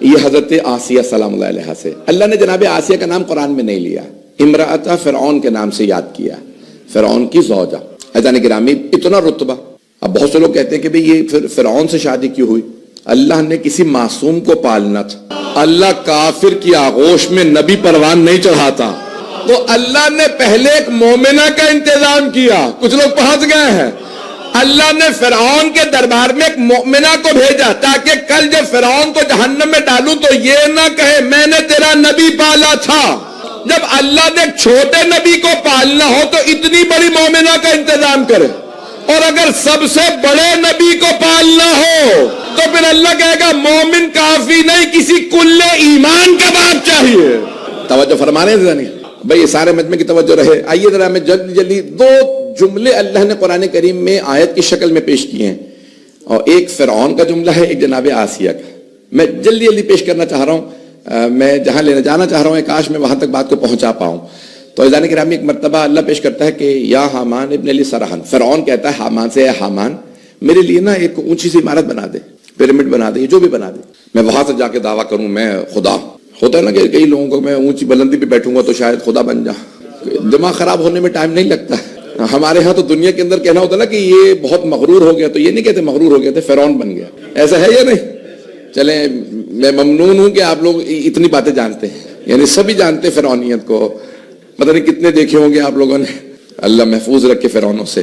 یہ حضرت آسیہ سلام اللہ علیہ سے، اللہ نے جناب آسیہ کا نام قرآن میں نہیں لیا، امرأۃ فرعون کے نام سے یاد کیا، فرعون کی زوجہ۔ عزیزان گرامی اتنا رتبہ، اب بہت سے لوگ کہتے ہیں کہ بھئی یہ فرعون سے شادی کیوں ہوئی؟ اللہ نے کسی معصوم کو پالنا تھا، اللہ کافر کی آغوش میں نبی پروان نہیں چڑھاتا، تو اللہ نے پہلے ایک مومنہ کا انتظام کیا۔ کچھ لوگ پہنچ گئے ہیں، اللہ نے فرعون کے دربار میں ایک مومنہ کو بھیجا تاکہ کل جب فرعون کو جہنم میں ڈالوں تو یہ نہ کہے میں نے تیرا نبی پالا تھا۔ جب اللہ نے ایک چھوٹے نبی کو پالنا ہو تو اتنی بڑی مومنہ کا انتظام کرے، اور اگر سب سے بڑے نبی کو پالنا ہو تو پھر اللہ کہے گا مومن کافی نہیں، کسی کل ایمان کا باپ چاہیے۔ توجہ فرما رہے ہیں بھائی، یہ سارے مجمع کی توجہ رہے۔ آئیے ذرا میں جلدی جلدی دو جملے اللہ نے قرآن کریم میں آیت کی شکل میں پیش کیے ہیں، اور ایک فرعون کا جملہ ہے، ایک جناب آسیہ کا۔ میں جلدی جلدی پیش کرنا چاہ رہا ہوں، میں جہاں لینا جانا چاہ رہا ہوں کاش میں وہاں تک بات کو پہنچا پاؤں۔ تو عزیزان گرامی، ایک مرتبہ اللہ پیش کرتا ہے کہ یا حامان ابن لی سرحن، فرعون کہتا ہے حامان سے، اے حامان میرے لیے نا ایک اونچی سی عمارت بنا دے، پیرامڈ بنا دے، جو بھی بنا دے، میں وہاں سے جا کے دعویٰ کروں میں خدا ہوں۔ ہوتا ہے نا کہ کئی لوگوں کو میں اونچی بلندی پہ بیٹھوں گا تو شاید خدا بن جا، دماغ خراب ہونے میں ٹائم نہیں لگتا۔ ہمارے ہاں تو دنیا کے اندر کہنا ہوتا ہے نا کہ یہ بہت مغرور ہو گیا، تو یہ نہیں کہتے مغرور ہو گیا تھے، فرعون بن گیا، ایسا ہے یا نہیں؟ چلیں میں ممنون ہوں کہ آپ لوگ اتنی باتیں جانتے ہیں، یعنی سبھی جانتے ہیں فرعونیت کو، پتہ نہیں کتنے دیکھے ہوں گے آپ لوگوں نے۔ اللہ محفوظ رکھے فرعونوں سے،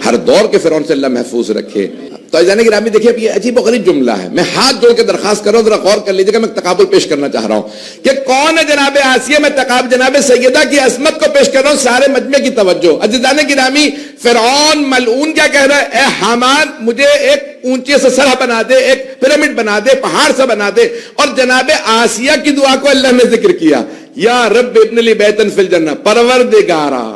ہر دور کے فرعون سے اللہ محفوظ رکھے۔ تو عزیزان گرامی دیکھیے، اب یہ عجیب و غریب جملہ ہے، میں ہاتھ جوڑ کے درخواست کر رہا ہوں، ذرا غور کر لیجیے گا، میں تقابل پیش کرنا چاہ رہا ہوں کہ کون ہے جناب آسیہ، میں جناب سیدہ کی عصمت کو پیش کر رہا ہوں، سارے مجمع کی توجہ۔ عزیزان گرامی، فرعون ملعون کیا کہہ رہا ہے؟ اے حامان مجھے ایک اونچے سے سرح بنا دے، ایک پیرامڈ بنا دے، پہاڑ سے بنا دے۔ اور جناب آسیہ کی دعا کو اللہ نے ذکر کیا، یا رب ابن لی بیتن فی الجنہ، پروردگارا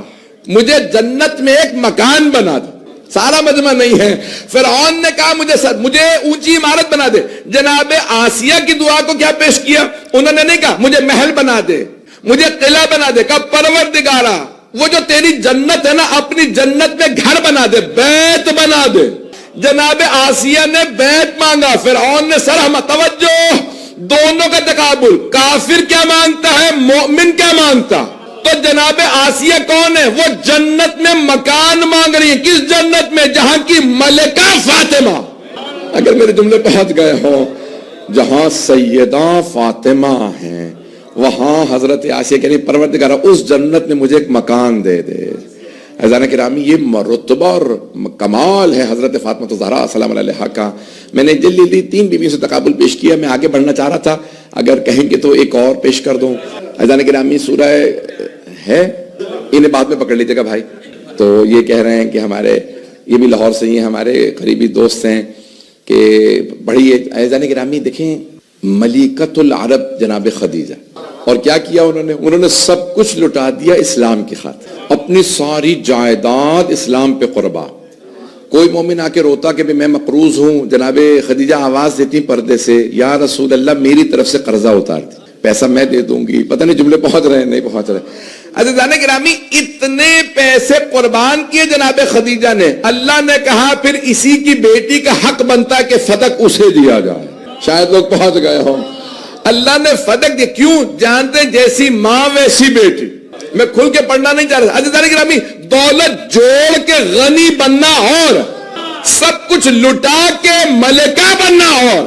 مجھے جنت میں ایک مکان بنا دے۔ سارا مجمع نہیں ہے، فرعون نے کہا مجھے اونچی عمارت بنا دے۔ جناب آسیہ کی دعا کو کیا پیش کیا؟ انہوں نے نہیں کہا مجھے محل بنا دے، مجھے قلعہ بنا دے، کہا پروردگارا وہ جو تیری جنت ہے نا، اپنی جنت میں گھر بنا دے، بیت بنا دے۔ جناب آسیہ نے بیت مانگا، فرعون نے سرح۔ توجہ، دونوں کا تقابل، کافر کیا مانگتا ہے، مومن کیا مانگتا؟ تو جناب آسیہ کون ہے؟ وہ جنت میں مکان مانگ رہی ہے۔ کس جنت میں؟ جہاں کی ملکہ فاطمہ، اگر میرے جملے پہنچ گئے ہوں، جہاں سیدہ فاطمہ ہیں وہاں حضرت آسیہ کہہ رہی پروردگارا اس جنت میں مجھے ایک مکان دے دے۔ عزیزان کرامی، یہ رتبہ اور کمال ہے حضرت فاطمہ الزہرا سلام اللہ علیہا کا۔ میں نے جلدی 3 بیویوں سے تقابل پیش کیا، میں آگے بڑھنا چاہ رہا تھا، اگر کہیں گے تو ایک اور پیش کر دوں۔ عزیزان گرامی، سورہ ہے، انہیں بعد میں پکڑ لیجیے گا بھائی۔ تو یہ کہہ رہے ہیں کہ ہمارے، یہ بھی لاہور سے ہی ہمارے قریبی دوست ہیں، کہ بڑی عزیزان گرامی دیکھیں، ملکۃ العرب جناب خدیجہ، اور کیا کیا انہوں نے سب کچھ لٹا دیا اسلام کی خاطر، اپنی ساری جائیداد اسلام پہ قربان۔ کوئی مومن آ کے روتا کہ میں مقروض ہوں، جناب خدیجہ آواز دیتی پردے سے، یا رسول اللہ میری طرف سے قرضہ اتار دی، پیسہ میں دے دوں گی۔ پتہ نہیں جملے پہنچ رہے ہیں نہیں پہنچ رہے۔ عزیزان گرامی، اتنے پیسے قربان کیے جناب خدیجہ نے، اللہ نے کہا پھر اسی کی بیٹی کا حق بنتا ہے کہ صدق اسے دیا جائے۔ شاید لوگ پہنچ گئے ہوں، اللہ نے صدق دیا، کیوں؟ جانتے جیسی ماں ویسی بیٹی۔ میں کھل کے پڑھنا نہیں چاہ رہا۔ عزیزان گرامی، دولت جوڑ کے غنی بننا اور سب کچھ لٹا کے ملکہ بننا اور،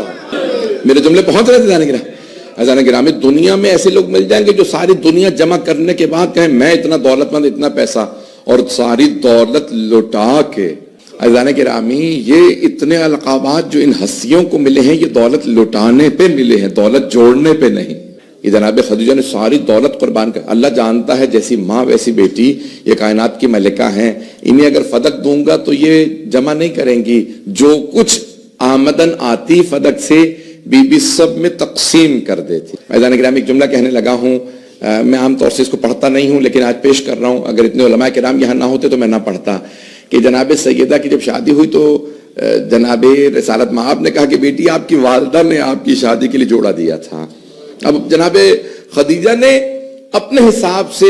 میرے جملے پہنچ رہے تھے عزیزان گرامی۔ عزیزان گرامی، دنیا میں ایسے لوگ مل جائیں گے جو ساری دنیا جمع کرنے کے بعد کہیں میں اتنا دولت مند، اتنا پیسہ، اور ساری دولت لٹا کے۔ عزیزان گرامی، یہ اتنے القابات جو ان ہستیوں کو ملے ہیں، یہ دولت لٹانے پہ ملے ہیں، دولت جوڑنے پہ نہیں۔ یہ جناب خدیجہ نے ساری دولت قربان کر، اللہ جانتا ہے جیسی ماں ویسی بیٹی، یہ کائنات کی ملکہ ہیں، انہیں اگر فدق دوں گا تو یہ جمع نہیں کریں گی، جو کچھ آمدن آتی فدق سے بی بی سب میں تقسیم کر دیتی۔ عزیزان گرامی، ایک جملہ کہنے لگا ہوں، میں عام طور سے اس کو پڑھتا نہیں ہوں لیکن آج پیش کر رہا ہوں، اگر اتنے علماء کرام یہاں نہ ہوتے تو میں نہ پڑھتا، کہ جناب سیدہ کی جب شادی ہوئی تو جناب رسالت مآب نے کہا کہ بیٹی آپ کی والدہ نے آپ کی شادی کے لیے جوڑا دیا تھا۔ اب جناب خدیجہ نے اپنے حساب سے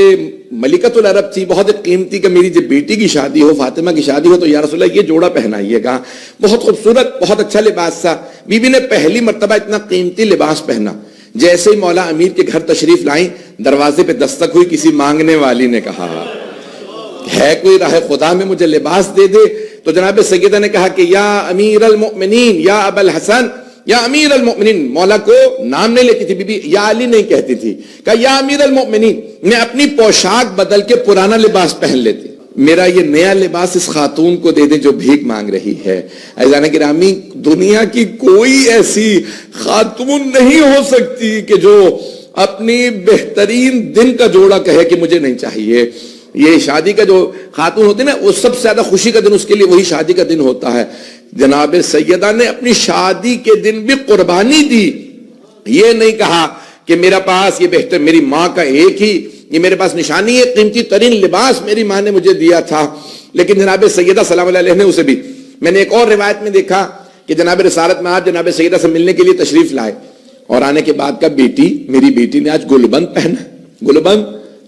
ملکۃ العرب تھی, بہت قیمتی, کہ میری جب بیٹی کی شادی ہو, فاطمہ کی شادی ہو, تو یا رسول اللہ یہ جوڑا پہنائیے گا. بہت خوبصورت, بہت اچھا لباس تھا. بی بی نے پہلی مرتبہ اتنا قیمتی لباس پہنا. جیسے ہی مولا امیر کے گھر تشریف لائیں, دروازے پہ دستک ہوئی, کسی مانگنے والی نے کہا ہے کوئی راہ خدا میں مجھے لباس دے دے. تو جناب سیدہ نے کہا کہ یا امیر المؤمنین, یا ابا الحسن, یا امیر المؤمنین. مولا کو نام نہیں لیتی تھی بی بی, یا علی نہیں کہتی تھی. کہا یا امیر المؤمنین, میں اپنی پوشاک بدل کے پرانا لباس پہن لیتی, میرا یہ نیا لباس اس خاتون کو دے دیں جو بھیک مانگ رہی ہے. عزیزان گرامی, دنیا کی کوئی ایسی خاتون نہیں ہو سکتی کہ جو اپنی بہترین دن کا جوڑا کہے کہ مجھے نہیں چاہیے. یہ شادی کا جو خاتون ہوتی ہے نا, وہ سب سے زیادہ خوشی کا دن اس کے لیے وہی شادی کا دن ہوتا ہے. جناب سیدہ نے اپنی شادی کے دن بھی قربانی دی. یہ نہیں کہا کہ میرا پاس یہ بہتر, میری ماں کا ایک ہی یہ میرے پاس نشانی ہے, قیمتی ترین لباس میری ماں نے مجھے دیا تھا. لیکن جناب سیدہ سلام اللہ علیہ نے اسے بھی, میں نے ایک اور روایت میں دیکھا کہ جناب رسالت میں آپ جناب سیدہ سے ملنے کے لیے تشریف لائے, اور آنے کے بعد کا بیٹی, میری بیٹی نے آج گلبند پہنا. گلبند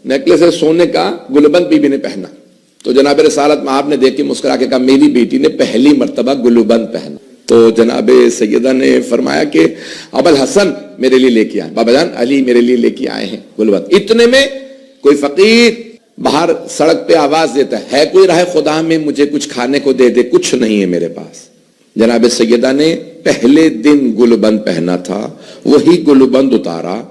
نیکلس ہے سونے کا, گلبند بی بی نے پہنا. تو جناب رسالت میں آپ نے دیکھ کے مسکرا کے کہا میری بیٹی نے پہلی مرتبہ گلبند پہنا. تو جناب سیدہ نے فرمایا کہ ابا الحسن میرے لیے لے کے آئے, بابا جان علی میرے لیے لے کے آئے ہیں گلبند. اتنے میں کوئی فقیر باہر سڑک پہ آواز دیتا ہے کوئی راہ خدا میں مجھے کچھ کھانے کو دے دے, کچھ نہیں ہے میرے پاس. جناب سیدہ نے پہلے دن گلبند پہنا تھا, وہی گلبند اتارا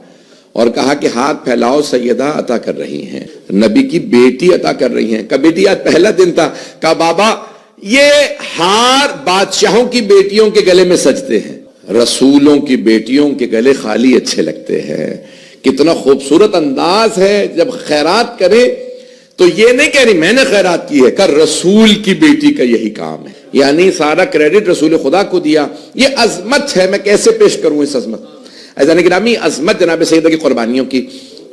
اور کہا کہ ہاتھ پھیلاؤ, سیدہ عطا کر رہی ہیں, نبی کی بیٹی عطا کر رہی ہیں. کہا بیٹی آج پہلا دن تھا. کہا بابا یہ ہار بادشاہوں کی بیٹیوں کے گلے میں سجتے ہیں, رسولوں کی بیٹیوں کے گلے خالی اچھے لگتے ہیں. کتنا خوبصورت انداز ہے, جب خیرات کرے تو یہ نہیں کہہ رہی میں نے خیرات کی ہے, کہ رسول کی بیٹی کا یہی کام ہے. یعنی سارا کریڈٹ رسول خدا کو دیا. یہ عظمت ہے, میں کیسے پیش کروں اس عظمت. عزیزان گرامی, عظمت جناب سیدہ کی قربانیوں کی.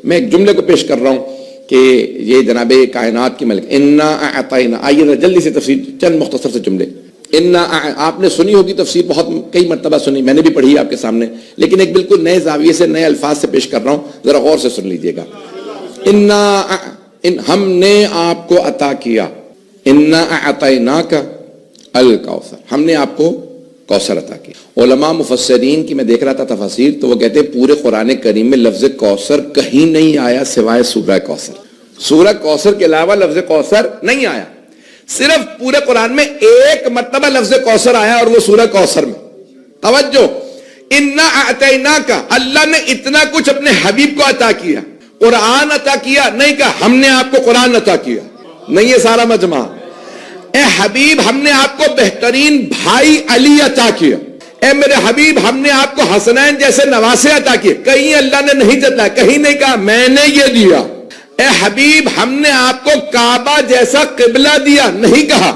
میں ایک جملے کو پیش کر رہا ہوں کہ یہ جناب کائنات کی ملک انا اعطینا. آئیے جلدی سے تفسیر, چند مختصر سے جملے. انا, آپ نے سنی ہوگی تفسیر, بہت کئی مرتبہ سنی, میں نے بھی پڑھی آپ کے سامنے, لیکن ایک بالکل نئے زاویے سے نئے الفاظ سے پیش کر رہا ہوں, ذرا غور سے سن لیجئے گا. ہم نے آپ کو عطا کیا, انا اعطیناک الکوثر, ہم نے آپ کو کوثر عطا کیا. علماء مفسرین کی میں دیکھ رہا تھا تفاسیر, تو وہ کہتے ہیں پورے قرآن کریم میں لفظ کوثر کہیں نہیں آیا سوائے سورہ کوثر. سورہ کوثر کے علاوہ لفظ کوثر نہیں آیا. صرف پورے قرآن میں ایک مرتبہ لفظ کوثر آیا, اور وہ سورہ کوثر میں. توجہ, انا اعطیناک, اللہ نے اتنا کچھ اپنے حبیب کو عطا کیا. قرآن عطا کیا نہیں, کہا ہم نے آپ کو قرآن عطا کیا. نہیں, یہ سارا مجمع, اے حبیب ہم نے آپ کو بہترین بھائی علی عطا کیا. اے میرے حبیب ہم نے آپ کو حسنین جیسے نواسے عطا کیے. کہیں اللہ نے نہیں جتلایا, کہیں نہیں کہا میں نے یہ دیا. اے حبیب ہم نے آپ کو کعبہ جیسا قبلہ دیا, نہیں کہا.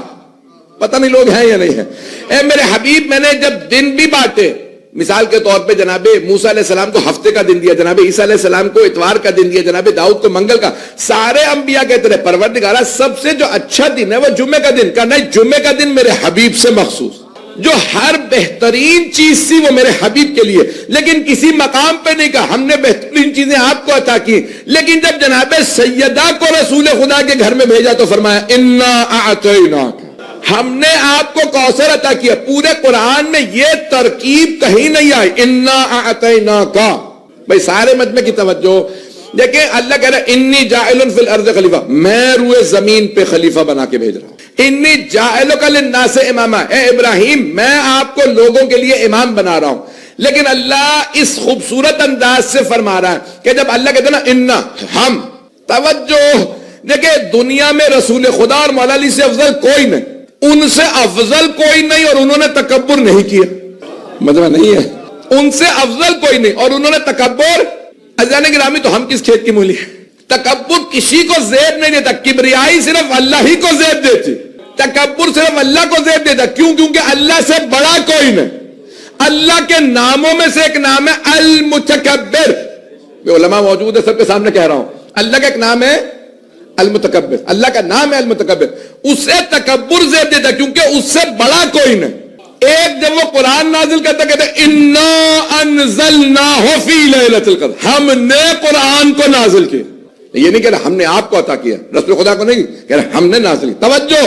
پتہ نہیں لوگ ہیں یا نہیں ہیں. اے میرے حبیب میں نے جب دن بھی بانٹے, مثال کے طور پہ جناب موسیٰ علیہ السلام کو ہفتے کا دن دیا, جناب عیسیٰ علیہ السلام کو اتوار کا دن دیا, جناب داؤد کو منگل کا. سارے انبیاء کہتے رہے پروردگارہ سب سے جو اچھا دن ہے وہ جمعے کا دن. کا نہیں, جمعے کا دن میرے حبیب سے مخصوص, جو ہر بہترین چیز تھی وہ میرے حبیب کے لیے. لیکن کسی مقام پہ نہیں کہا ہم نے بہترین چیزیں آپ کو عطا کی. لیکن جب جناب سیدہ کو رسول خدا کے گھر میں بھیجا تو فرمایا انا اعطیناک, ہم نے آپ کو کوثر عطا کیا. پورے قرآن میں یہ ترکیب کہیں نہیں آئی, انا اعطیناک. بھائی سارے مجمع کی توجہ دیکھیں, اللہ کہہ رہا ہے انی جاعل فی الارض خلیفہ, میں روئے زمین پہ خلیفہ بنا کے بھیج رہا ہوں. انی جاعلک للناس اماما, اے ابراہیم میں آپ کو لوگوں کے لیے امام بنا رہا ہوں. لیکن اللہ اس خوبصورت انداز سے فرما رہا ہے کہ جب اللہ کہتے ہیں نا انا, ہم, توجہ دیکھیں دنیا میں رسول خدا اور مولا علی سے افضل کوئی نہیں, ان سے افضل کوئی نہیں, اور انہوں نے تکبر نہیں کیا. مطلب نہیں ہے, ان سے افضل کوئی نہیں اور انہوں نے تکبر. عزیزان گرامی, تو ہم کس کھیت کی مولی ہیں. تکبر کسی کو زیب نہیں دیتا, کبریائی صرف اللہ ہی کو زیب دیتی. تکبر صرف اللہ کو زیب دیتا. کیوں؟ کیونکہ اللہ سے بڑا کوئی نہیں. اللہ کے ناموں میں سے ایک نام ہے المتکبر. علماء موجود ہے, سب کے سامنے کہہ رہا ہوں, اللہ کا ایک نام ہے المتکبر. اللہ کا نام ہے المتکبر. اسے تکبر زیب دیتا کیونکہ اس سے بڑا کوئی نہیں. ایک جب وہ قرآن نازل کرتا کہتے انا انزلناہ فی لیلۃ القدر, ہم نے قرآن کو نازل کیا. یہ نہیں کہہ رہا ہم نے آپ کو عطا کیا، رسول خدا کو نہیں کہہ رہا ہم نے نازل کیا۔ توجہ،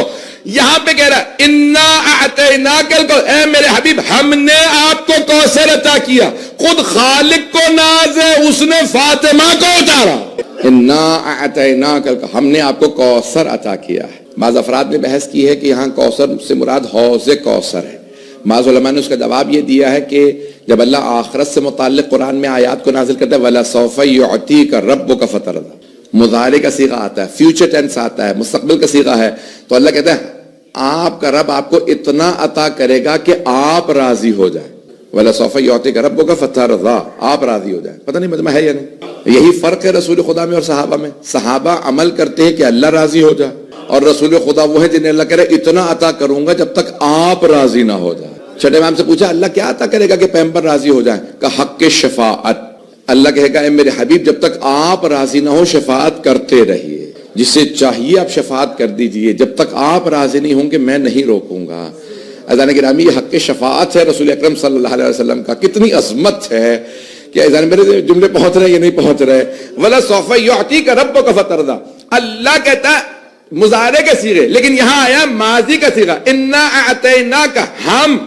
یہاں پہ کہہ رہا انا اعطیناک الکوثر، اے میرے حبیب ہم نے آپ کو کوثر عطا کیا۔ خود خالق کو ناز ہے، اس نے فاطمہ کو اتارا۔ انا اعطیناک الکوثر، ہم نے آپ کو کوثر عطا کیا ہے۔ بعض افراد نے بحث کی ہے کہ یہاں کوثر سے مراد حوض کوثر ہے۔ بعض علماء نے اس کا جواب یہ دیا ہے کہ جب اللہ آخرت سے متعلق قرآن میں آیات کو نازل کرتا ہے وَلَسَوْفَ يُعْتِيكَ رَبُّكَ فَتَرْضَىٰ، مضارع کا صیغہ آتا ہے، فیوچر ٹینس آتا ہے، مستقبل کا صیغہ ہے، تو اللہ کہتا ہے آپ کا رب آپ کو اتنا عطا کرے گا کہ آپ راضی ہو جائیں۔ وَلَسَوْفَ يُعْتِيكَ رَبُّكَ فَتَرْضَىٰ، آپ راضی ہو جائیں۔ پتہ نہیں مجمع ہے یا نہیں؟ یہی فرق ہے رسول خدا میں اور صحابہ میں۔ صحابہ عمل کرتے ہیں کہ اللہ راضی ہو جائے، اور رسول خدا وہ ہے جنہیں اللہ کہہ رہے اتنا عطا کروں گا جب تک آپ راضی نہ ہو جائے۔ چھٹے امام سے پوچھا اللہ کیا عطا کرے گا کہ پیغمبر راضی ہو جائیں؟ کہ حق شفاعت۔ اللہ کہے گا اے میرے حبیب جب تک آپ راضی نہ ہو شفاعت کرتے رہیے، جسے چاہیے آپ شفاعت کر دیجئے، جب تک آپ راضی نہیں ہوں گے میں نہیں روکوں گا۔ اذان گرامی یہ حق شفاعت ہے رسول اکرم صلی اللہ علیہ وسلم کا، کتنی عظمت ہے کہ اذان میرے جملے پہنچ رہے ہیں یا نہیں پہنچ رہے؟ وَلَسَوْفَ يُعْتِيكَ رَبُّكَ فَتَرْضَىٰ، اللہ کہتا ہے مضارع کے صیغے، لیکن یہاں آیا ماضی کا صیغہ، اِنَّا أَعْطَيْنَاكَ، ہم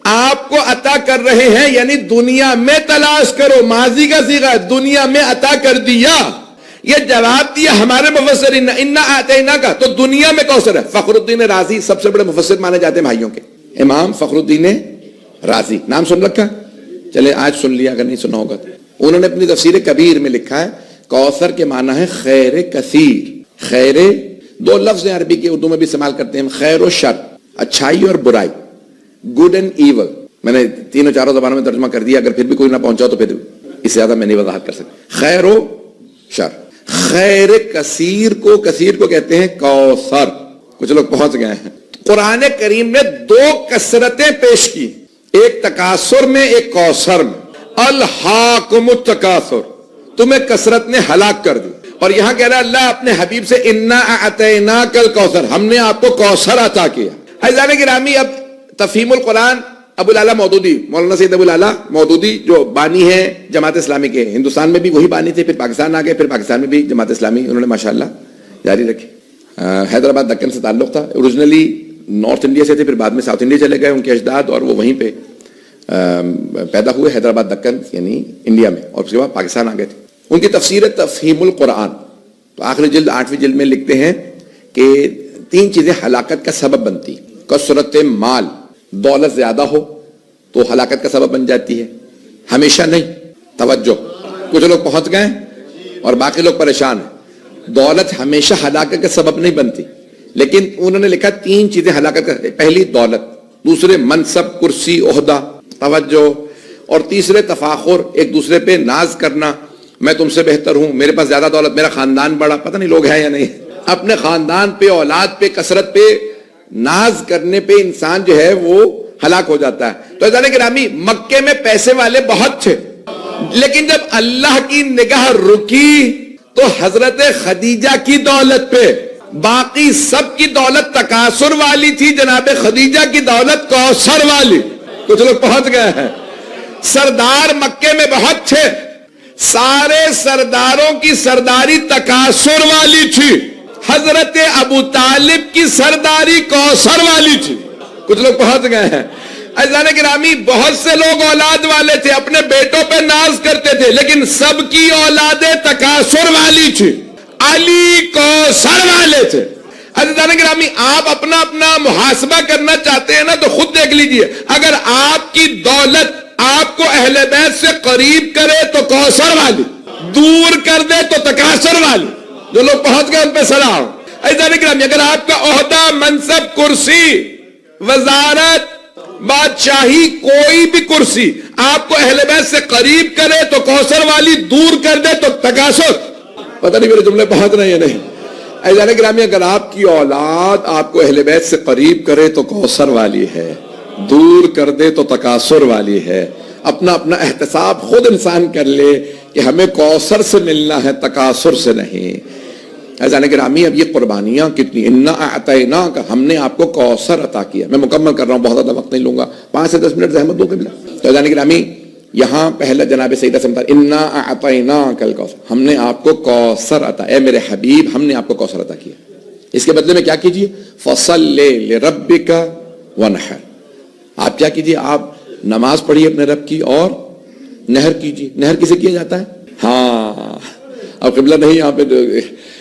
آپ کو عطا کر رہے ہیں، یعنی دنیا میں تلاش کرو، ماضی کا صیغہ دنیا میں عطا کر دیا۔ یہ جواب دیا ہمارے مفسرین اِنَّا أَعْطَيْنَاكَ، تو دنیا میں کوثر ہے۔ فخر الدین رازی سب سے بڑے مفسر مانے جاتے ہیں بھائیوں کے، امام فخر الدین رازی، نام سن رکھا؟ چلے آج سن لیا اگر نہیں سنا ہوگا تو۔ انہوں نے اپنی تفسیر کبیر میں لکھا ہے کوثر کے معنی ہے خیر کثیر۔ خیر دو لفظ ہیں عربی کے، اردو میں بھی استعمال کرتے ہیں، خیر و شر، اچھائی اور برائی، گڈ اینڈ ایول۔ میں نے تینوں چاروں زبانوں میں ترجمہ کر دیا، اگر پھر بھی کوئی نہ پہنچا تو پھر اس سے زیادہ میں نہیں وضاحت کر سکتا۔ خیر و شر، خیر کثیر کو کہتے ہیں کوثر۔ کچھ لوگ پہنچ گئے ہیں۔ قرآن کریم نے دو کثرتیں پیش کی، ایک تکاثر میں ایک کوثر میں۔ الہاکم التکاثر، تمہیں کثرت نے ہلاک کر دی۔ اور یہاں کہہ رہا ہے اللہ اپنے حبیب سے انا اعطیناک الکوثر، ہم نے آپ کو کوثر عطا کیا۔ عزیزان گرامی، اب تفہیم القرآن ابو الاعلیٰ مودودی، مولانا سید ابو الاعلیٰ مودودی جو بانی ہیں جماعت اسلامی کے، ہندوستان میں بھی وہی بانی تھے، پھر پاکستان آ گئے، پھر پاکستان میں بھی جماعت اسلامی انہوں نے ماشاءاللہ جاری رکھی۔ حیدرآباد دکن سے تعلق تھا، اوریجنلی نارتھ انڈیا سے تھے، پھر بعد میں ساؤتھ انڈیا چلے گئے ان کے اجداد، اور وہ وہیں پہ پیدا ہوئے حیدرآباد دکن یعنی انڈیا میں، اور اس کے بعد پاکستان آ گئے تھے۔ ان کی تفسیر تفہیم القرآن، تو آخری جلد 8ویں جلد میں لکھتے ہیں کہ 3 چیزیں ہلاکت کا سبب بنتی۔ کثرت مال، دولت زیادہ ہو تو ہلاکت کا سبب بن جاتی ہے، ہمیشہ نہیں۔ توجہ، کچھ لوگ پہنچ گئے اور باقی لوگ پریشان ہیں۔ دولت ہمیشہ ہلاکت کا سبب نہیں بنتی، لیکن انہوں نے لکھا 3 چیزیں ہلاکت کا، پہلی دولت، دوسرے منصب کرسی عہدہ توجہ، اور تیسرے تفاخر، ایک دوسرے پہ ناز کرنا، میں تم سے بہتر ہوں، میرے پاس زیادہ دولت، میرا خاندان بڑا، پتہ نہیں لوگ ہیں یا نہیں۔ اپنے خاندان پہ، اولاد پہ، کثرت پہ ناز کرنے پہ انسان جو ہے وہ ہلاک ہو جاتا ہے۔ تو عزیزان گرامی، مکے میں پیسے والے بہت تھے، لیکن جب اللہ کی نگاہ رکی تو حضرت خدیجہ کی دولت پہ، باقی سب کی دولت تکاثر والی تھی، جناب خدیجہ کی دولت کوثر والی۔ کچھ لوگ پہنچ گئے ہیں۔ سردار مکے میں بہت تھے، سارے سرداروں کی سرداری تکاثر والی تھی، حضرت ابو طالب کی سرداری کوثر والی تھی۔ کچھ لوگ پہنچ گئے ہیں۔ عزیزان گرامی، بہت سے لوگ اولاد والے تھے، اپنے بیٹوں پہ ناز کرتے تھے، لیکن سب کی اولادیں تکاثر والی تھی، علی کوثر والے تھے۔ عزیزان گرامی، آپ اپنا اپنا محاسبہ کرنا چاہتے ہیں نا تو خود دیکھ لیجئے، اگر آپ کی دولت آپ کو اہل بیت سے قریب کرے تو کوثر والی، دور کر دے تو تکاثر والی۔ جو لوگ پہنچ گئے ان پہ سلام۔ عزیزان گرامی، اگر آپ کا عہدہ، منصب، کرسی، وزارت، بادشاہی، کوئی بھی کرسی آپ کو اہل بیت سے قریب کرے تو کوثر والی، دور کر دے تو تکاثر۔ پتہ نہیں میرے جملے پہنچ رہے ہیں یا نہیں؟ عزیزان گرامی، اگر آپ کی اولاد آپ کو اہل بیت سے قریب کرے تو کوثر والی ہے، دور کر دے تو تکاثر والی ہے۔ اپنا اپنا احتساب خود انسان کر لے کہ ہمیں کوثر سے ملنا ہے، تکاثر سے نہیں۔ عزیزان گرامی، اب یہ قربانیاں کتنی، انا اعطیناک، ہم نے آپ کو کوثر عطا کیا۔ میں مکمل کر رہا ہوں، بہت زیادہ وقت نہیں لوں گا، 5 سے 10 منٹ زحمت دو قبلہ۔ تو عزیزان گرامی، یہاں پہلا جناب سیدہ سے متعلق انا اعطیناک الکوثر، ہم نے آپ کو کوثر عطا، اے میرے حبیب ہم نے آپ کو کوثر عطا کیا، اس کے بدلے میں کیا کیجئے، فصل لربک وانحر، آپ کیا کیجئے، آپ نماز پڑھیے اپنے رب کی اور نہر کیجئے۔ نہر کسے کیا جاتا ہے؟ ہاں اب قبلہ نہیں یہاں پہ،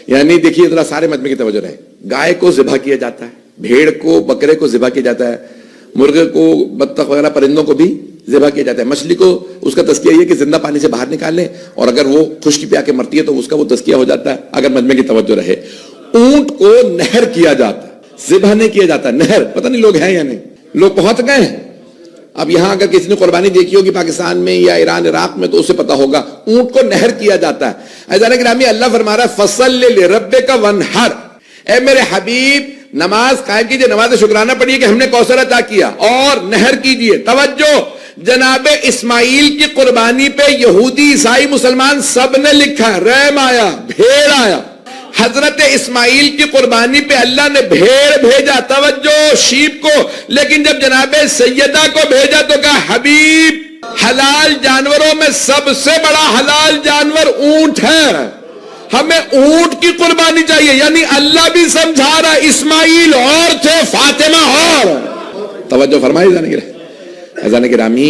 یعنی دیکھیے ذرا سارے مجمع کی توجہ رہے، گائے کو ذبح کیا جاتا ہے، بھیڑ کو بکرے کو ذبح کیا جاتا ہے، مرغے کو بطخ وغیرہ پرندوں کو بھی ذبح کیا جاتا ہے، مچھلی کو اس کا تزکیہ یہ کہ زندہ پانی سے باہر نکال لیں، اور اگر وہ خشکی پہ آ کے مرتی ہے تو اس کا وہ تزکیہ ہو جاتا ہے اگر مجمع کی توجہ رہے۔ اونٹ کو نہر کیا جاتا ہے، ذبح نہیں کیا جاتا، نہر، پتہ نہیں لوگ ہیں یا نہیں، لوگ پہنچ گئے ہیں۔ اب یہاں اگر کسی نے قربانی دیکھی ہوگی پاکستان میں یا ایران عراق میں تو اسے پتا ہوگا اونٹ کو نہر کیا جاتا ہے۔ عزیزان گرامی اللہ فرما رہا ہے فصل لربک وانحر، اے میرے حبیب نماز قائم کیجئے، نماز شکرانہ پڑھیے کہ ہم نے کوثر عطا کیا، اور نہر کیجئے۔ توجہ، جناب اسماعیل کی قربانی پہ یہودی عیسائی مسلمان سب نے لکھا ہے ریما آیا، بھیڑ آیا، حضرت اسماعیل کی قربانی پہ اللہ نے بھیڑ بھیجا، توجہ شیپ کو، لیکن جب جناب سیدہ کو بھیجا تو کہا حبیب حلال جانوروں میں سب سے بڑا حلال جانور اونٹ ہے، ہمیں اونٹ کی قربانی چاہیے، یعنی اللہ بھی سمجھا رہا اسماعیل اور تھے فاطمہ اور، توجہ فرمائیے اذان گرامی،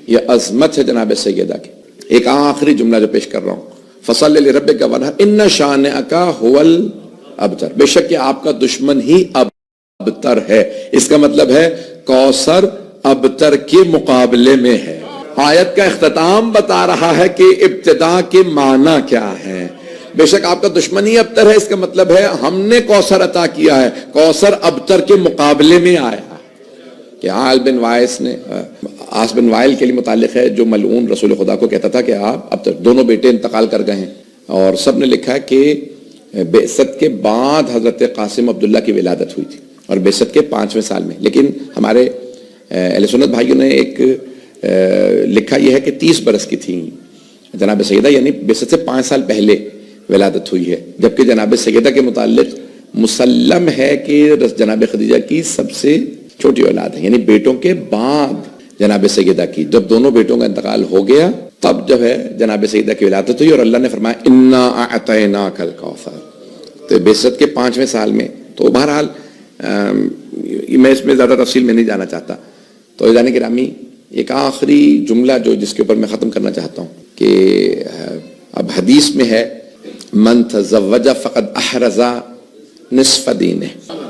یہ عظمت ہے جناب سیدہ کی۔ ایک آخری جملہ جو پیش کر رہا ہوں، فصل لربک وانحر ان شانئک هو الابتر، بے شک کہ آپ کا دشمن ہی ابتر ہے، اس کا مطلب ہے کوثر ابتر کے مقابلے میں ہے۔ آیت کا اختتام بتا رہا ہے کہ ابتدا کے معنی کیا ہے، بے شک آپ کا دشمن ہی ابتر ہے، اس کا مطلب ہے ہم نے کوثر عطا کیا ہے، کوثر ابتر کے مقابلے میں آیا کہ آس بن وائس نے، آس بن وائل کے لیے متعلق ہے جو ملعون رسول خدا کو کہتا تھا کہ آپ اب تک دونوں بیٹے انتقال کر گئے ہیں، اور سب نے لکھا ہے کہ بعثت کے بعد حضرت قاسم عبداللہ کی ولادت ہوئی تھی اور بعثت کے 5ویں سال میں، لیکن ہمارے اہل سنت بھائیوں نے ایک لکھا یہ ہے کہ 30 برس کی تھی جناب سیدہ، یعنی بعثت سے 5 سال پہلے ولادت ہوئی ہے، جبکہ جناب سیدہ کے متعلق مسلم ہے کہ جناب خدیجہ کی سب سے چھوٹی اولاد ہے، یعنی بیٹوں کے بعد جناب سیدہ کی، جب دونوں بیٹوں کا انتقال ہو گیا تب جب ہے جناب سیدہ کی ولادت ہوئی، اور اللہ نے فرمایا انا اعطیناک الکوثر، تو بعثت کے 5ویں سال میں۔ تو بہرحال میں اس میں زیادہ تفصیل میں نہیں جانا چاہتا، تو عزیزان گرامی ایک آخری جملہ جو جس کے اوپر میں ختم کرنا چاہتا ہوں کہ اب حدیث میں ہے من تزوج فقد احرز نصف دینہ،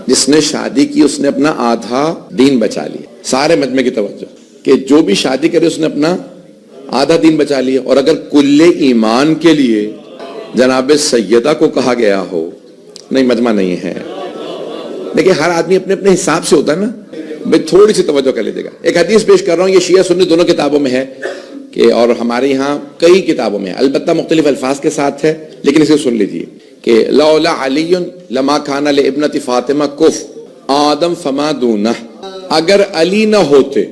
جس نے شادی کی اس نے اپنا آدھا دین بچا لیا۔ سارے مجمع کی توجہ کہ جو بھی شادی کرے اس نے اپنا آدھا دین بچا لیا، اور اگر کل ایمان کے لیے جناب سیدہ کو کہا گیا ہو، نہیں مجمع نہیں ہے، دیکھیں ہر آدمی اپنے اپنے حساب سے ہوتا ہے نا، میں تھوڑی سی توجہ کر لیجیے گا۔ ایک حدیث پیش کر رہا ہوں، یہ شیعہ سنی دونوں کتابوں میں ہے کہ، اور ہمارے یہاں کئی کتابوں میں، البتہ مختلف الفاظ کے ساتھ ہے، لیکن اسے سن لیجیے کہ لولا علی لما کان لابنت فاطمہ کف آدم فما دونہ، اگر علی نہ ہوتے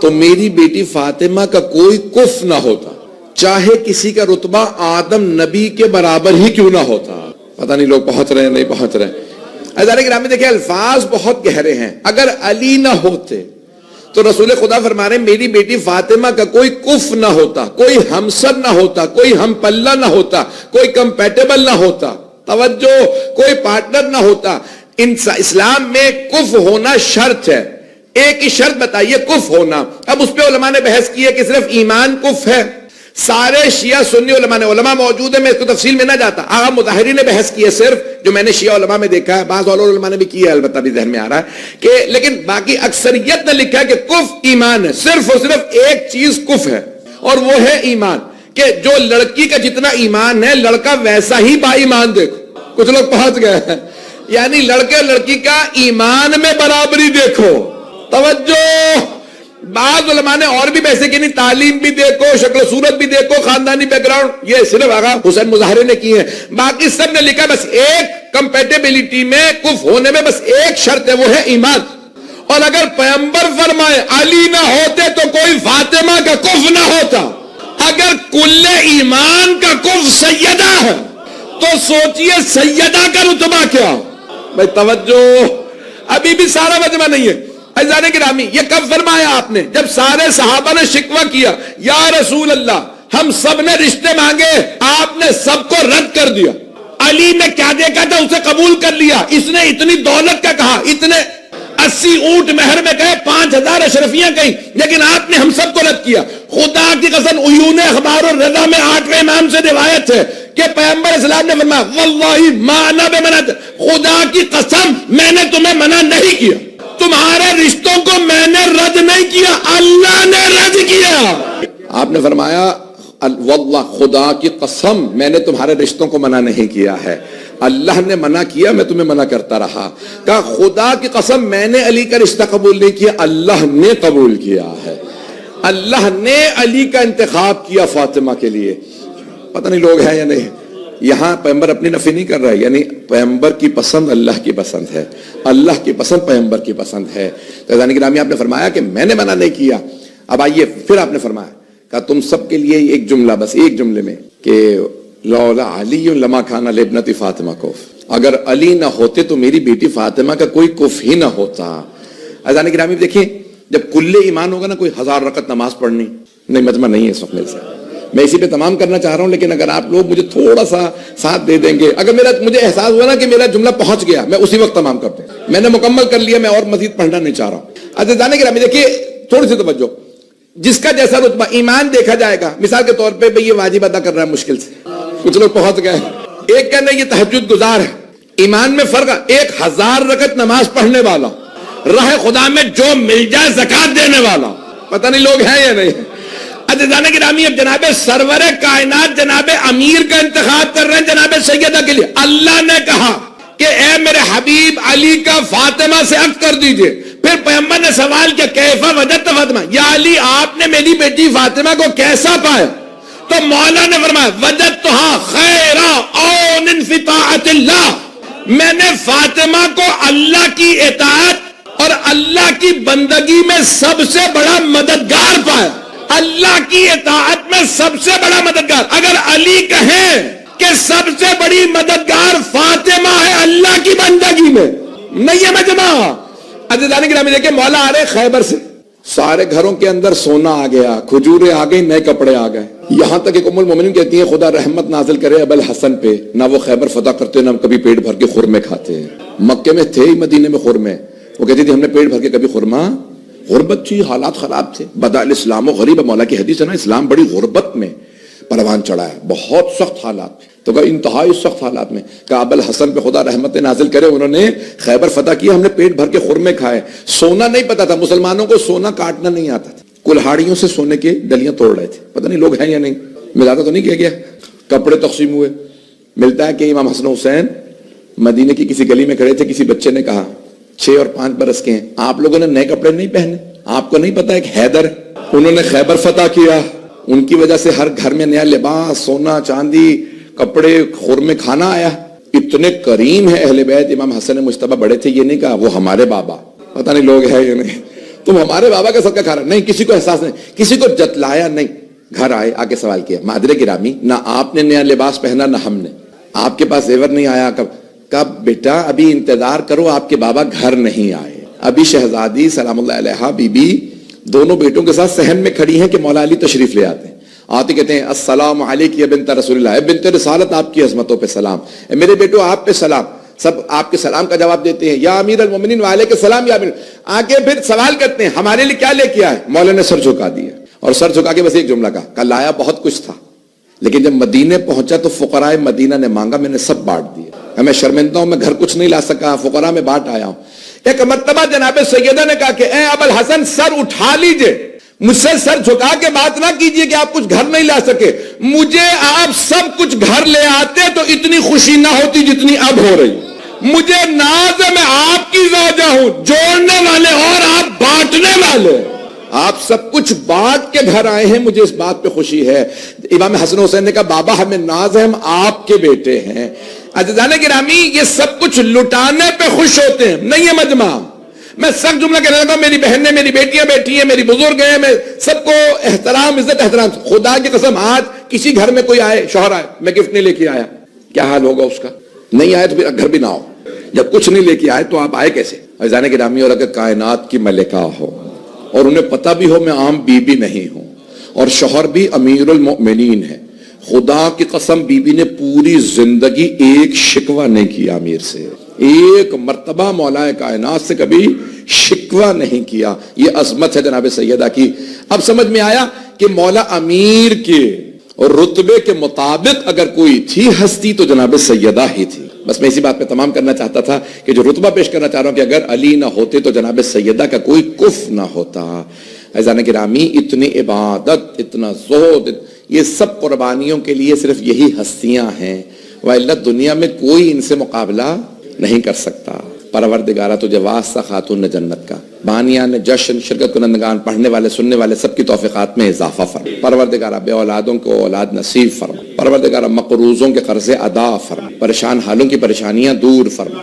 تو میری بیٹی فاطمہ کا کوئی کف نہ ہوتا، چاہے کسی کا رتبہ آدم نبی کے برابر ہی کیوں نہ ہوتا۔ پتہ نہیں لوگ پہنچ رہے ہیں نہیں پہنچ رہے ہیں۔ عزیزان گرامی دیکھیں الفاظ بہت گہرے ہیں، اگر علی نہ ہوتے تو رسول خدا فرما رہے ہیں میری بیٹی فاطمہ کا کوئی کف نہ ہوتا، کوئی ہمسر نہ ہوتا، کوئی ہم پلہ نہ ہوتا، کوئی کمپیٹیبل نہ ہوتا، توجہ کوئی پارٹنر نہ ہوتا۔ اسلام میں کف ہونا شرط ہے، ایک ہی شرط بتائیے کف ہونا۔ اب اس پہ علماء نے بحث کی ہے کہ صرف ایمان کف ہے، سارے شیعہ سنی علماء موجود ہیں، میں اس کو تفصیل میں نہ جاتا، آغا مظاہری نے بحث کی ہے صرف، جو میں نے شیعہ علماء میں دیکھا ہے، بعض علماء نے بھی کی ہے، البتہ بھی ذہن میں آ رہا ہے کہ، لیکن باقی اکثریت نے لکھا ہے کہ کف ایمان ہے، صرف اور صرف ایک چیز کف ہے، اور وہ ہے ایمان، کہ جو لڑکی کا جتنا ایمان ہے لڑکا ویسا ہی با ایمان۔ دیکھو کچھ لوگ پہنچ گئے ہیں، یعنی لڑکے اور لڑکی کا ایمان میں برابری دیکھو، توجہ۔ بعض علماء نے اور بھی بحثیں کی، نہیں تعلیم بھی دیکھو، شکل و صورت بھی دیکھو، خاندانی بیک گراؤنڈ، یہ صرف آغا حسین مظاہرے نے کی ہیں، باقی سب نے لکھا بس ایک کمپیٹیبلٹی میں کف ہونے میں بس ایک شرط ہے، وہ ہے ایمان۔ اور اگر پیغمبر فرمائے علی نہ ہوتے تو کوئی فاطمہ کا کف نہ ہوتا، اگر کل ایمان کا کف سیدہ ہے تو سوچئے سیدہ کا رتبہ کیا۔ بھائی توجہ، ابھی بھی سارا مجمع نہیں ہے۔ عزیزان گرامی یہ کب فرمایا آپ نے؟ جب سارے صحابہ نے شکوہ کیا یا رسول اللہ ہم سب نے رشتے مانگے، آپ نے سب کو رد کر دیا۔ علی نے کیا دیکھا تھا اسے قبول کر لیا، اس نے اتنی دولت کا کہا، اتنے 80 اونٹ مہر میں کہے، 5000 اشرفیاں کہیں، لیکن آپ نے ہم سب کو رد کیا۔ خدا کی قسم عیون اخبار الرضا میں 8ویں امام سے روایت ہے کہ پیغمبر اسلام نے فرمایا واللہ ما انا بمنعت، خدا کی قسم میں نے تمہیں منع نہیں کیا، تمہارے رشتوں کو میں نے رد نہیں کیا، اللہ نے رد کیا۔ آپ نے فرمایا واللہ خدا کی قسم میں نے تمہارے رشتوں کو منع نہیں کیا ہے، اللہ نے منع کیا، میں تمہیں منع کرتا رہا۔ کہا خدا کی قسم میں نے علی کا رشتہ قبول نہیں کیا، اللہ نے قبول کیا ہے، اللہ نے علی کا انتخاب کیا فاطمہ کے لیے۔ پتہ نہیں لوگ ہیں یا نہیں، یہاں پیغمبر اپنی نفی نہیں کر رہا ہے، یعنی پیغمبر کی پسند اللہ کی پسند ہے، اللہ کی پسند پیغمبر کی پسند ہے۔ تو عزیزان گرامی آپ نے فرمایا کہ میں نے منع نہیں کیا۔ اب آئیے پھر آپ نے فرمایا کہ تم سب کے لیے ایک جملہ، بس ایک جملے میں، کہ لولا علی لما کھانا لابنت فاطمہ کف، اگر علی نہ ہوتے تو میری بیٹی فاطمہ کا کوئی کف ہی نہ ہوتا۔ عزیزان گرامی دیکھیں جب کل ایمان ہوگا نا، کوئی 1000 رکعت نماز پڑھنی نہیں، مجمع نہیں ہے اس وقت میرے سے، میں اسی پہ تمام کرنا چاہ رہا ہوں، لیکن اگر آپ لوگ مجھے تھوڑا سا ساتھ دے دیں گے، اگر مجھے احساس ہوا نا کہ میرا جملہ پہنچ گیا، میں اسی وقت تمام کر دوں، میں نے مکمل کر لیا، میں اور مزید پڑھنا نہیں چاہ رہا ہوں۔ عزیزان گرامی دیکھیے تھوڑی سی توجہ، جس کا جیسا رتبہ ایمان دیکھا جائے گا، مثال کے طور پہ بھئی یہ واجب ادا کر رہا ہے مشکل سے، کچھ لوگ پہنچ گئے، ایک کہنا یہ تہجد گزار ہے، ایمان میں فرق ہے، ایک 1000 رکعت نماز پڑھنے والا، راہ خدا میں جو مل جائے زکات دینے والا، پتہ نہیں لوگ ہیں یا نہیں۔ عزیزان گرامی اب جناب سرور کائنات جناب امیر کا انتخاب کر رہے ہیں جناب سیدہ کے لیے، اللہ نے کہا کہ اے میرے حبیب علی کا فاطمہ سے عقد کر دیجئے، پھر پیغمبر نے سوال کیا کیفا وجدت فاطمہ، یا علی آپ نے میری بیٹی فاطمہ کو کیسا پایا؟ تو مولا نے فرمایا وجدتھا خیرا عون فی طاعت اللہ، میں نے فاطمہ کو اللہ کی اطاعت اور اللہ کی بندگی میں سب سے بڑا مددگار پایا، اللہ کی اطاعت میں سب سے بڑا مددگار۔ اگر علی کہیں کہ سب سے بڑی مددگار فاطمہ ہے اللہ کی بندگی میں، نہیں ہے مجمع۔ عزیزان گرامی دیکھیں مولا آ رہے خیبر سے، سارے گھروں کے اندر سونا آ گیا، کھجوریں آ گئی، نئے کپڑے آ گئے، یہاں تک کہ ام المومنین کہتی ہیں خدا رحمت نازل کرے ابو الحسن پہ، نہ وہ خیبر فتح کرتے نہ کبھی پیٹ بھر کے خرمے کھاتے ہیں، مکے میں تھے ہی مدینے میں خرمے، وہ کہتی تھی ہم نے پیٹ بھر کے کبھی خرما، غربت تھی، حالات خراب تھے، بدا الاسلام و غریب، مولا کی حدیث ہے نا، اسلام بڑی غربت میں پروان چڑھا ہے، بہت سخت حالات، تو کہا انتہائی سخت حالات میں، کہا ابو الحسن پہ خدا رحمت نازل کرے، انہوں نے خیبر فتح کیا، ہم نے پیٹ بھر کے خرمے کھائے، سونا نہیں پتا تھا، مسلمانوں کو سونا کاٹنا نہیں آتا تھا، کلہاڑیوں سے سونے کے ڈلیاں توڑ رہے تھے، پتہ نہیں لوگ ہیں یا نہیں، ملاتا تو نہیں کیا گیا، کپڑے تقسیم ہوئے، ملتا ہے کہ امام حسن حسین مدینے کی کسی گلی میں کھڑے تھے، کسی بچے نے کہا 6 اور 5 برس کے ہیں، آپ لوگوں نے نئے کپڑے نہیں پہنے، آپ کو نہیں پتا ایک حیدر انہوں نے خیبر فتح کیا، ان کی وجہ سے ہر گھر میں نیا لباس، سونا چاندی، کپڑے، خرمے، کھانا آیا، اتنے کریم ہے اہل بیت، امام حسن مجتبی بڑے تھے، یہ نہیں کہا وہ ہمارے بابا، پتہ نہیں لوگ ہے یا نہیں، تم ہمارے بابا کا صدقہ کھا رہے، نہیں، کسی کو احساس نہیں، کسی کو جتلایا نہیں، گھر آئے، آ کے سوال کیا مادر گرامی نہ آپ نے نیا لباس پہنا نہ ہم نے، آپ کے پاس زیور نہیں آیا، کب بیٹا ابھی انتظار کرو، آپ کے بابا گھر نہیں آئے، ابھی شہزادی سلام اللہ علیہا بی بی دونوں بیٹوں کے ساتھ صحن میں کھڑی ہیں کہ مولا علی تشریف لے آتے ہیں، آتے کہتے ہیں السلام علیک یا بنت رسول اللہ، اے بنت رسالت آپ کی عظمتوں پہ سلام، اے میرے بیٹو آپ پہ سلام، سب آپ کے سلام کا جواب دیتے ہیں، یا امیر المومنین وعلیک السلام یا امیر، آگے پھر سوال کرتے ہیں ہمارے لیے کیا لے کے آئے، مولا نے سر جھکا دیا اور سر جھکا کے بس ایک جملہ کہا، کل لایا بہت کچھ تھا لیکن جب مدینے پہنچا تو فقراء مدینہ نے مانگا، میں نے سب بانٹ دیا، میں شرمندہ ہوں، میں گھر کچھ نہیں لا سکا، فقراء میں بانٹ آیا ہوں۔ ایک مرتبہ جناب سیدہ نے کہا کہ اے ابو الحسن سر اٹھا لیجئے، مجھ سے سر جھکا کے بات نہ کیجئے کہ آپ کچھ گھر نہیں لا سکے، مجھے آپ سب کچھ گھر لے آتے تو اتنی خوشی نہ ہوتی جتنی اب ہو رہی، مجھے ناز ہے میں آپ کی زوجہ ہوں، جوڑنے والے اور آپ بانٹنے والے، آپ سب کچھ بانٹ کے گھر آئے ہیں، مجھے اس بات پہ خوشی ہے۔ امام حسن حسین نے کہا بابا ہمیں ناز ہے، ہم آپ کے بیٹے ہیں۔ عزیزان گرامی یہ سب کچھ لٹانے پہ خوش ہوتے ہیں، نہیں ہے مجمع۔ میں سخت جملہ کہنے لگا، میری بہنیں میری بیٹیاں بیٹھی ہیں، میری بزرگ ہیں، میں سب کو احترام عزت احترام، خدا کی قسم آج کسی گھر میں کوئی آئے، شوہر آئے، میں گفٹ نہیں لے کے آیا، کیا حال ہوگا اس کا؟ نہیں آئے تو پھر گھر بھی نہ ہو، جب کچھ نہیں لے کے آئے تو آپ آئے کیسے؟ عزیزان گرامی، اور اگر کائنات کی ملکہ ہو اور انہیں پتہ بھی ہو میں عام بی بی نہیں ہوں اور شوہر بھی امیر المؤمنین ہے، خدا کی قسم بی بی نے پوری زندگی ایک شکوہ نہیں کیا امیر سے، ایک مرتبہ مولا کائنات سے کبھی شکوہ نہیں کیا. یہ عظمت ہے جناب سیدہ کی. اب سمجھ میں آیا کہ مولا امیر کے اور رتبے کے مطابق اگر کوئی تھی ہستی تو جناب سیدہ ہی تھی. بس میں اسی بات پہ تمام کرنا چاہتا تھا کہ جو رتبہ پیش کرنا چاہ رہا ہوں کہ اگر علی نہ ہوتے تو جناب سیدہ کا کوئی کف نہ ہوتا. عزیزان گرامی، اتنی عبادت، اتنا زہد، یہ سب قربانیوں کے لیے صرف یہی ہستیاں ہیں، وإلا دنیا میں کوئی ان سے مقابلہ نہیں کر سکتا. پروردگارہ تجھے واسطہ خاتون جنت کا، بانیان جشن، شرکت کنندگان، پڑھنے والے سننے والے سب کی توفیقات میں اضافہ فرما. پروردگارہ بے اولادوں کو اولاد نصیب فرما. پروردگارہ مقروضوں کے قرضے ادا فرما. پریشان حالوں کی پریشانیاں دور فرما.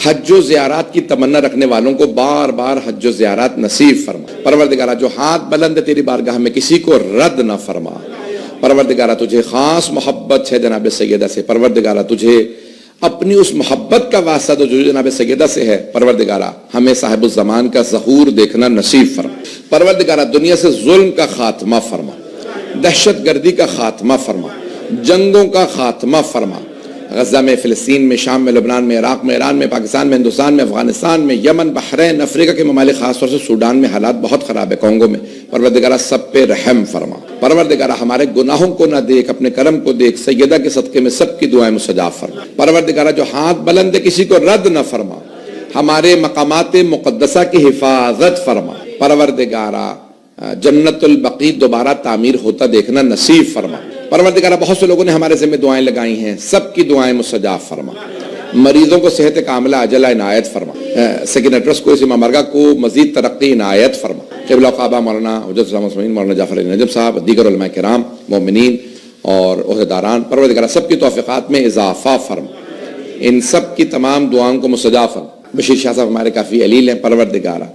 حج و زیارات کی تمنا رکھنے والوں کو بار بار حج و زیارات نصیب فرما. پروردگارہ جو ہاتھ بلند تیری بارگاہ میں کسی کو رد نہ فرما. پروردگارہ تجھے خاص محبت ہے جناب سیدہ سے. پروردگارہ تجھے اپنی اس محبت کا واسطہ جو جناب سیدہ سے ہے، پروردگارہ ہمیں صاحب الزمان کا ظہور دیکھنا نصیب فرما. پروردگارہ دنیا سے ظلم کا خاتمہ فرما، دہشت گردی کا خاتمہ فرما، جنگوں کا خاتمہ فرما. غزہ میں، فلسطین میں، شام میں، لبنان میں، عراق میں، ایران میں، پاکستان میں، ہندوستان میں، افغانستان میں، یمن، بحرین، افریقہ کے ممالک، خاص طور سے سوڈان میں حالات بہت خراب ہے، کونگو میں. پروردگارہ سب پہ رحم فرما. پروردگارہ ہمارے گناہوں کو نہ دیکھ، اپنے کرم کو دیکھ. سیدہ کے صدقے میں سب کی دعائیں مستجاب فرما. پروردگارہ جو ہاتھ بلند ہے کسی کو رد نہ فرما. ہمارے مقامات مقدسہ کی حفاظت فرما. پروردگارہ جنت البقیع دوبارہ تعمیر ہوتا دیکھنا نصیب فرما. پروردگارہ بہت سے لوگوں نے ہمارے ذمہ دعائیں لگائی ہیں، سب کی دعائیں مستجاب فرما. مریضوں کو صحت کاملہ عاجلہ عنایت فرما. سیکنڈری ٹرسٹ کو، اس امام مرگہ کو مزید ترقی عنایت فرما. قبلہ کعبہ مولانا حجت اسلام عثمانی، مولانا جعفر علی نجم صاحب، دیگر علماء کرام، مومنین اور عہدیداران، پروردگارہ سب کی توفیقات میں اضافہ فرما. ان سب کی تمام دعاؤں کو مستجاب فرما. بشیر شاہ صاحب ہمارے کافی علیل ہیں، پروردگارہ